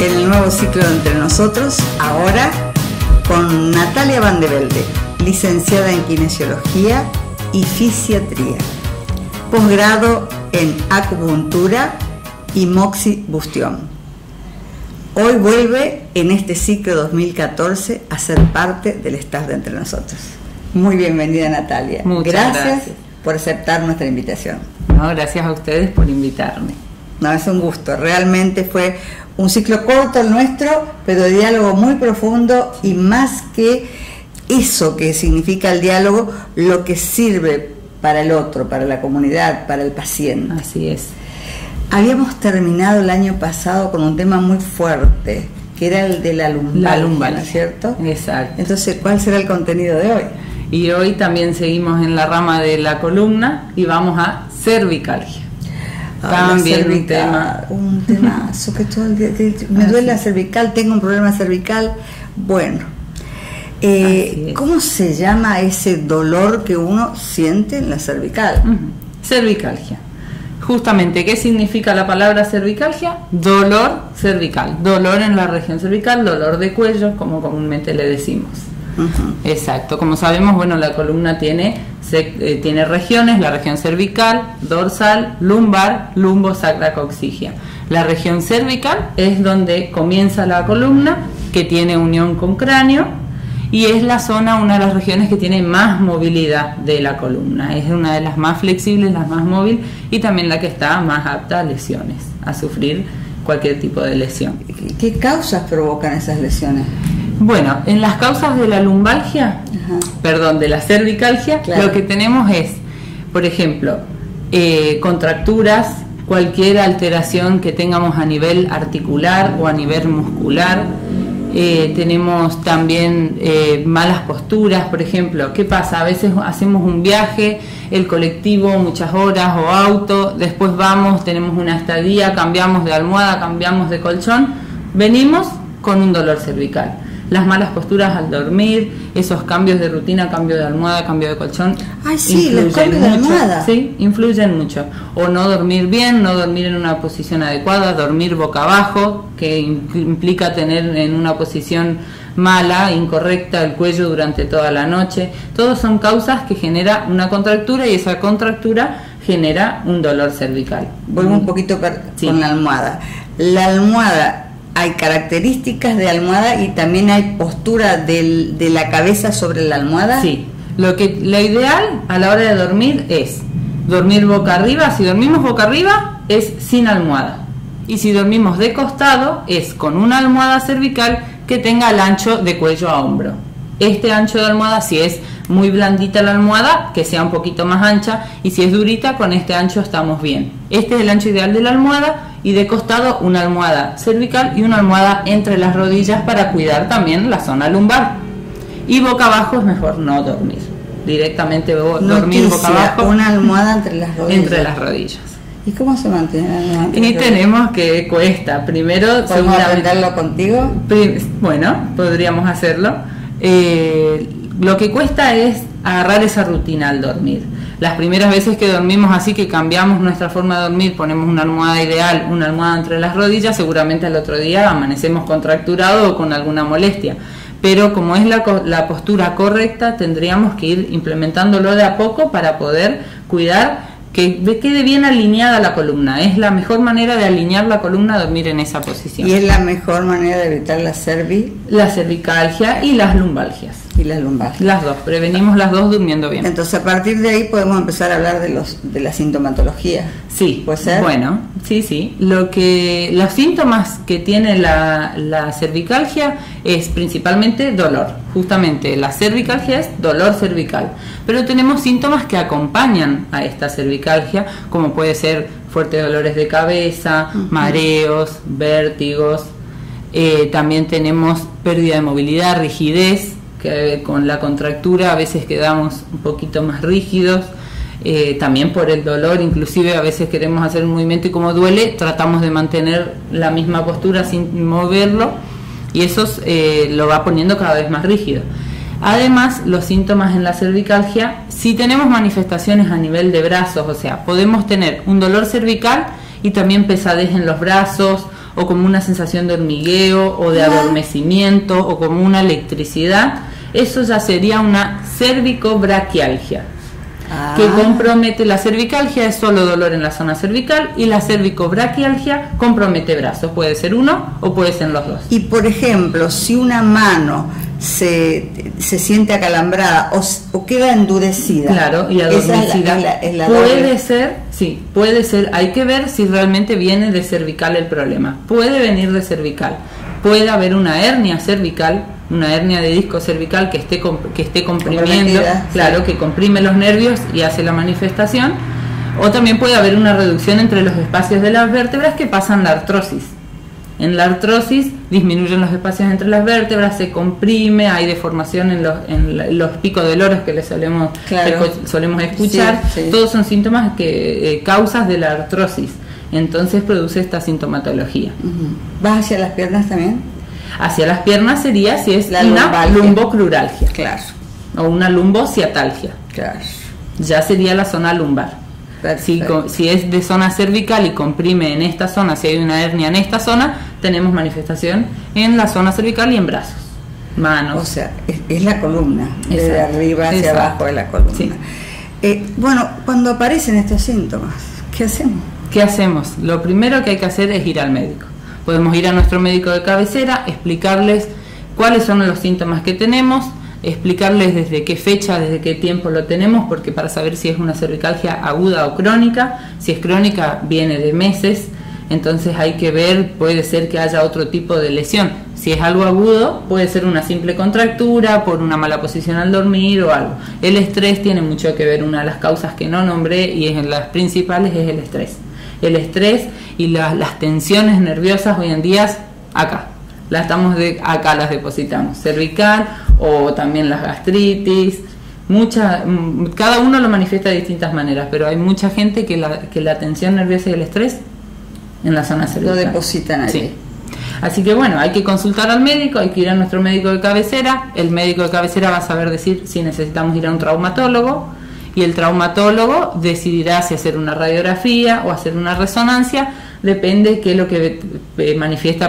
el nuevo ciclo de Entre Nosotros, ahora con Natalia Van de Velde, licenciada en Kinesiología y Fisiatría, posgrado en Acupuntura y Moxibustión. Hoy vuelve en este ciclo 2014 a ser parte del staff de Entre Nosotros. Muy bienvenida, Natalia. Muchas gracias por aceptar nuestra invitación. No, gracias a ustedes por invitarme. No, es un gusto. Realmente fue un ciclo corto el nuestro, pero de diálogo muy profundo, y más que eso que significa el diálogo, lo que sirve para el otro, para la comunidad, para el paciente. Así es. Habíamos terminado el año pasado con un tema muy fuerte, que era el de la lumbalgia, ¿no es cierto? Exacto. Entonces, ¿cuál será el contenido de hoy? Y hoy también seguimos en la rama de la columna y vamos a cervicalgia. También un temazo que todo el día me duele la cervical, tengo un problema cervical. Bueno, ¿cómo se llama ese dolor que uno siente en la cervical? Cervicalgia. Justamente, ¿qué significa la palabra cervicalgia? Dolor cervical, dolor en la región cervical, dolor de cuello, como comúnmente le decimos. Exacto, como sabemos, bueno, la columna tiene regiones: la región cervical, dorsal, lumbar, lumbosacrocoxigia. La región cervical es donde comienza la columna, que tiene unión con cráneo, y es la zona, una de las regiones que tiene más movilidad de la columna. Es una de las más flexibles, las más móvil, y también la que está más apta a lesiones, a sufrir cualquier tipo de lesión. ¿Qué causas provocan esas lesiones? Bueno, en las causas de la lumbalgia, de la cervicalgia, claro, lo que tenemos es, por ejemplo, contracturas, cualquier alteración que tengamos a nivel articular o a nivel muscular. Tenemos también malas posturas, por ejemplo. ¿Qué pasa? A veces hacemos un viaje, el colectivo, muchas horas, o auto, después vamos, tenemos una estadía, cambiamos de almohada, cambiamos de colchón, venimos con un dolor cervical. Las malas posturas al dormir, esos cambios de rutina, cambio de almohada, cambio de colchón. Ay, sí, los cambios de almohada. Sí, influyen mucho. O no dormir bien, no dormir en una posición adecuada, dormir boca abajo, que implica tener en una posición mala, incorrecta, el cuello durante toda la noche. Todos son causas que genera una contractura, y esa contractura genera un dolor cervical. Vuelvo un poquito con la almohada. La almohada, hay características de almohada y también hay postura de la cabeza sobre la almohada. Sí, lo ideal a la hora de dormir es dormir boca arriba. Si dormimos boca arriba es sin almohada, y si dormimos de costado es con una almohada cervical que tenga el ancho de cuello a hombro. Este ancho de almohada, si es muy blandita la almohada, que sea un poquito más ancha, y si es durita, con este ancho estamos bien. Este es el ancho ideal de la almohada, y de costado una almohada cervical y una almohada entre las rodillas para cuidar también la zona lumbar. Y boca abajo es mejor no dormir, directamente dormir boca abajo. Una almohada entre las rodillas. Entre las rodillas. ¿Y cómo se mantiene? Y tenemos que cuesta. Primero, ¿podemos aprenderlo contigo? Bueno, podríamos hacerlo. Lo que cuesta es agarrar esa rutina al dormir. Las primeras veces que dormimos así, que cambiamos nuestra forma de dormir, ponemos una almohada ideal, una almohada entre las rodillas, seguramente al otro día amanecemos contracturado o con alguna molestia. Pero como es la postura correcta, tendríamos que ir implementándolo de a poco para poder cuidar que quede bien alineada la columna. Es la mejor manera de alinear la columna, dormir en esa posición. Y es la mejor manera de evitar la cervicalgia y las lumbalgias. Y las lumbalgias. Las dos, prevenimos las dos durmiendo bien. Entonces, a partir de ahí podemos empezar a hablar de la sintomatología. Sí. ¿Puede ser? Bueno, sí. Los síntomas que tiene la cervicalgia es principalmente dolor. Justamente la cervicalgia es dolor cervical. Pero tenemos síntomas que acompañan a esta cervicalgia, como puede ser fuertes dolores de cabeza, mareos, vértigos. También tenemos pérdida de movilidad, rigidez, que con la contractura a veces quedamos un poquito más rígidos. También por el dolor, inclusive a veces queremos hacer un movimiento y como duele, tratamos de mantener la misma postura sin moverlo, y eso lo va poniendo cada vez más rígido. Además, los síntomas en la cervicalgia, si tenemos manifestaciones a nivel de brazos, o sea, podemos tener un dolor cervical y también pesadez en los brazos, o como una sensación de hormigueo o de adormecimiento o como una electricidad, eso ya sería una cervicobraquialgia. Que compromete la cervicalgia, es solo dolor en la zona cervical, y la cervicobraquialgia compromete brazos, puede ser uno o puede ser los dos. Y por ejemplo, si una mano se siente acalambrada o queda endurecida, claro, y adormecida, puede ser, sí, puede ser, hay que ver si realmente viene de cervical el problema, puede venir de cervical, puede haber una hernia cervical, una hernia de disco cervical que esté comprimiendo, claro, que comprime los nervios y hace la manifestación, o también puede haber una reducción entre los espacios de las vértebras que pasan la artrosis. En la artrosis disminuyen los espacios entre las vértebras, se comprime, hay deformación en los picos de loros que solemos escuchar, todos son síntomas causas de la artrosis, entonces produce esta sintomatología. ¿Vas hacia las piernas también? Hacia las piernas sería si es una lumbocruralgia, claro, o una lumbociatalgia, claro, ya sería la zona lumbar. Si es de zona cervical y comprime en esta zona, si hay una hernia en esta zona, tenemos manifestación en la zona cervical y en brazos, manos. O sea, es la columna, desde arriba hacia abajo de la columna. Sí. Bueno, cuando aparecen estos síntomas, ¿qué hacemos? ¿Qué hacemos? Lo primero que hay que hacer es ir al médico. Podemos ir a nuestro médico de cabecera, explicarles cuáles son los síntomas que tenemos, explicarles desde qué fecha, desde qué tiempo lo tenemos, porque para saber si es una cervicalgia aguda o crónica, si es crónica viene de meses, entonces hay que ver, puede ser que haya otro tipo de lesión. Si es algo agudo, puede ser una simple contractura por una mala posición al dormir o algo. El estrés tiene mucho que ver, una de las causas que no nombré y es en las principales es el estrés. El estrés y las tensiones nerviosas hoy en día acá las depositamos, cervical o también las gastritis, cada uno lo manifiesta de distintas maneras, pero hay mucha gente que la tensión nerviosa y el estrés en la zona cervical lo depositan allí. Sí. Así que bueno, hay que consultar al médico, hay que ir a nuestro médico de cabecera, el médico de cabecera va a saber decir si necesitamos ir a un traumatólogo, y el traumatólogo decidirá si hacer una radiografía o hacer una resonancia, depende qué es lo que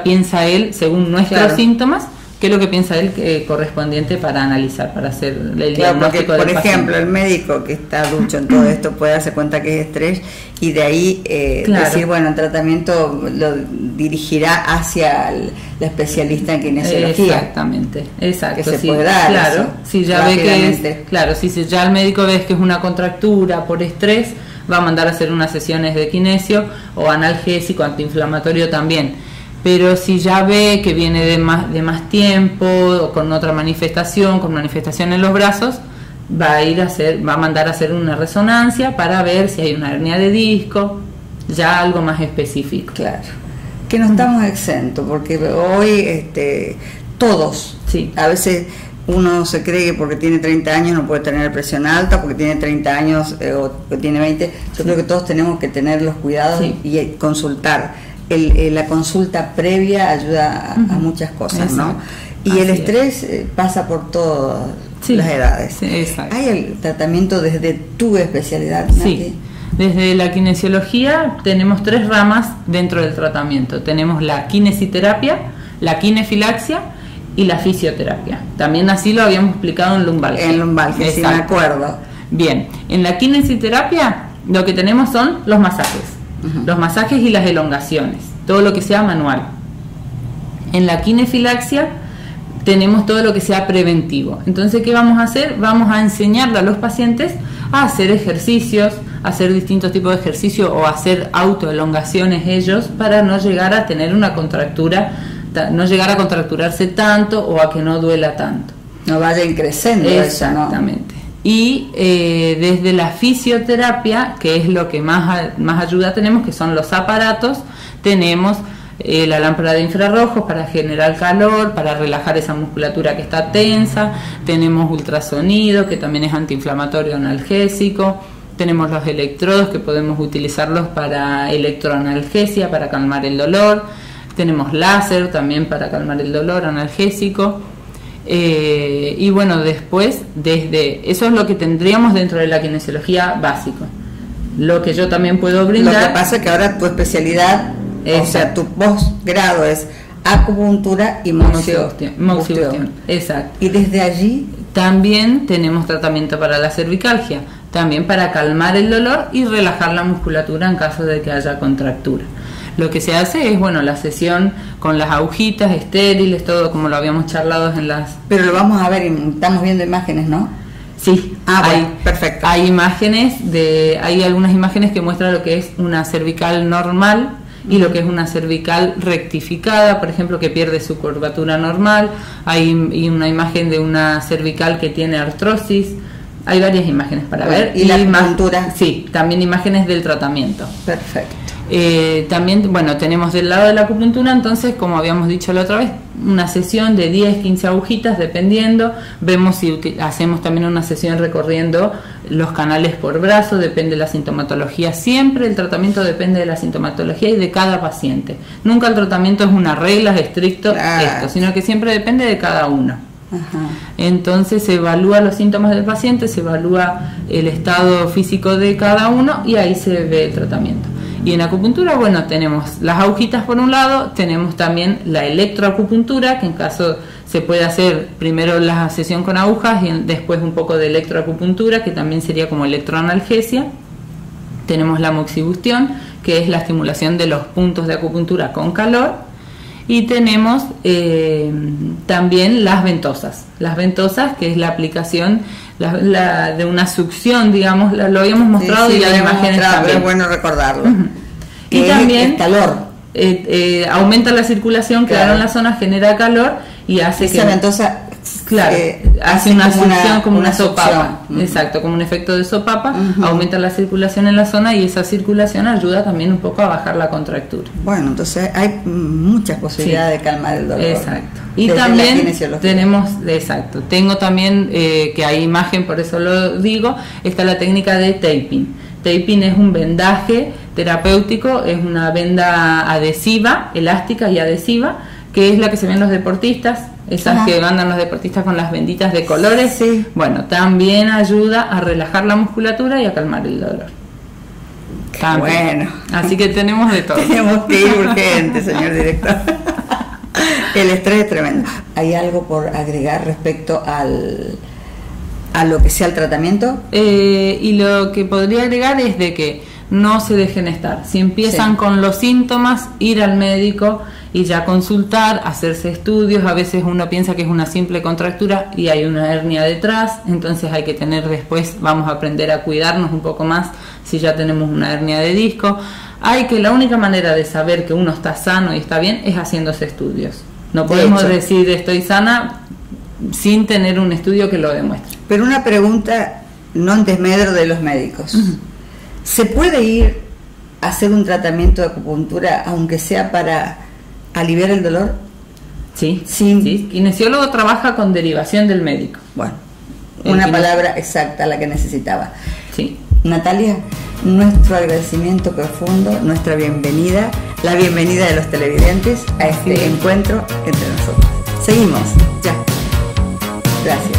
piensa él según nuestros síntomas, qué es lo que piensa él correspondiente para analizar, para hacer el diagnóstico del paciente. Por ejemplo, el médico que está ducho en todo esto puede darse cuenta que es estrés y de ahí decir, bueno, el tratamiento lo dirigirá hacia la especialista en kinesiología. Exactamente, exacto. Que se puede dar, claro, eso, si ya ve que si ya el médico ve que es una contractura por estrés, va a mandar a hacer unas sesiones de kinesio o analgésico, antiinflamatorio también. Pero si ya ve que viene de más tiempo o con otra manifestación, con manifestación en los brazos, va a mandar a hacer una resonancia para ver si hay una hernia de disco, ya algo más específico. Claro, que no estamos exentos, porque hoy todos, a veces uno se cree que porque tiene 30 años no puede tener presión alta, porque tiene 30 años o tiene 20, yo creo que todos tenemos que tener los cuidados y consultar. La consulta previa ayuda a muchas cosas, ¿no? Y así el estrés pasa por todas las edades. Sí, ¿Hay el tratamiento desde tu especialidad, Nati? Sí, desde la kinesiología tenemos 3 ramas dentro del tratamiento. Tenemos la kinesiterapia, la kinefilaxia y la fisioterapia. También así lo habíamos explicado en lumbalgia. En lumbalgia, sí, me acuerdo. Bien, en la kinesiterapia lo que tenemos son los masajes. Los masajes y las elongaciones, todo lo que sea manual. En la kinefilaxia tenemos todo lo que sea preventivo. Entonces, ¿qué vamos a hacer? Vamos a enseñarle a los pacientes a hacer ejercicios, a hacer distintos tipos de ejercicios o a hacer autoelongaciones ellos para no llegar a tener una contractura, no llegar a contracturarse tanto o a que no duela tanto. No vayan creciendo. Exactamente. Y desde la fisioterapia, que es lo que más ayuda tenemos, que son los aparatos, tenemos la lámpara de infrarrojos para generar calor, para relajar esa musculatura que está tensa, tenemos ultrasonido, que también es antiinflamatorio analgésico, tenemos los electrodos, que podemos utilizarlos para electroanalgesia, para calmar el dolor, tenemos láser también para calmar el dolor analgésico. Y bueno, después eso es lo que tendríamos dentro de la kinesiología básico. Lo que yo también puedo brindar. Lo que pasa es que ahora tu especialidad O sea, tu posgrado es acupuntura y moxibustión. Exacto. Y desde allí también tenemos tratamiento para la cervicalgia, también para calmar el dolor y relajar la musculatura en caso de que haya contractura. Lo que se hace es, bueno, la sesión con las agujitas estériles, todo como lo habíamos charlado en las... Pero lo vamos a ver, estamos viendo imágenes, ¿no? Sí, bueno, perfecto. Hay algunas imágenes que muestran lo que es una cervical normal y lo que es una cervical rectificada, por ejemplo, que pierde su curvatura normal. Hay una imagen de una cervical que tiene artrosis. Hay varias imágenes para ver. ¿Y la acupuntura? Sí, también imágenes del tratamiento. Perfecto. También, bueno, tenemos del lado de la acupuntura, entonces, como habíamos dicho la otra vez, una sesión de 10, 15 agujitas, dependiendo. Vemos si hacemos también una sesión recorriendo los canales por brazo, depende de la sintomatología. Siempre el tratamiento depende de la sintomatología y de cada paciente. Nunca el tratamiento es una regla, es estricto esto, sino que siempre depende de cada uno. Ajá. Entonces se evalúa los síntomas del paciente, se evalúa el estado físico de cada uno y ahí se ve el tratamiento. Y en acupuntura, bueno, tenemos las agujitas por un lado, tenemos también la electroacupuntura, que en caso se puede hacer primero la sesión con agujas y después un poco de electroacupuntura, que también sería como electroanalgesia. Tenemos la moxibustión, que es la estimulación de los puntos de acupuntura con calor. Y tenemos también las ventosas. Las ventosas, que es la aplicación de una succión, digamos, lo habíamos mostrado y hay imágenes también. Es bueno recordarlo. Y también el calor. Aumenta la circulación, claro, en la zona, genera calor y hace esa ventosa, claro, hace una succión como una sopapa. Exacto, como un efecto de sopapa, aumenta la circulación en la zona y esa circulación ayuda también un poco a bajar la contractura. Bueno, entonces hay muchas posibilidades de calmar el dolor. Exacto. Y también tengo también, que hay imagen, por eso lo digo, está la técnica de taping. Taping es un vendaje terapéutico, es una venda adhesiva, elástica y adhesiva, que es la que se ven los deportistas, esas que andan los deportistas con las benditas de colores. Sí. Bueno, también ayuda a relajar la musculatura y a calmar el dolor. Bueno. Así que tenemos de todo. Tenemos que ir urgente, señor director. El estrés es tremendo. ¿Hay algo por agregar respecto a lo que sea el tratamiento? Y lo que podría agregar es de que no se dejen estar. Si empiezan con los síntomas, ir al médico y ya consultar, hacerse estudios. A veces uno piensa que es una simple contractura y hay una hernia detrás, entonces hay que tener después, vamos a aprender a cuidarnos un poco más si ya tenemos una hernia de disco. La única manera de saber que uno está sano y está bien es haciéndose estudios. No podemos decir estoy sana sin tener un estudio que lo demuestre. Pero una pregunta, no en desmedro de los médicos. ¿Se puede ir a hacer un tratamiento de acupuntura aunque sea para aliviar el dolor? Sí. El kinesiólogo trabaja con derivación del médico. Bueno, una palabra exacta, la que necesitaba. Sí. Natalia, nuestro agradecimiento profundo, nuestra bienvenida, la bienvenida de los televidentes a este encuentro entre nosotros. Seguimos, ya. Gracias.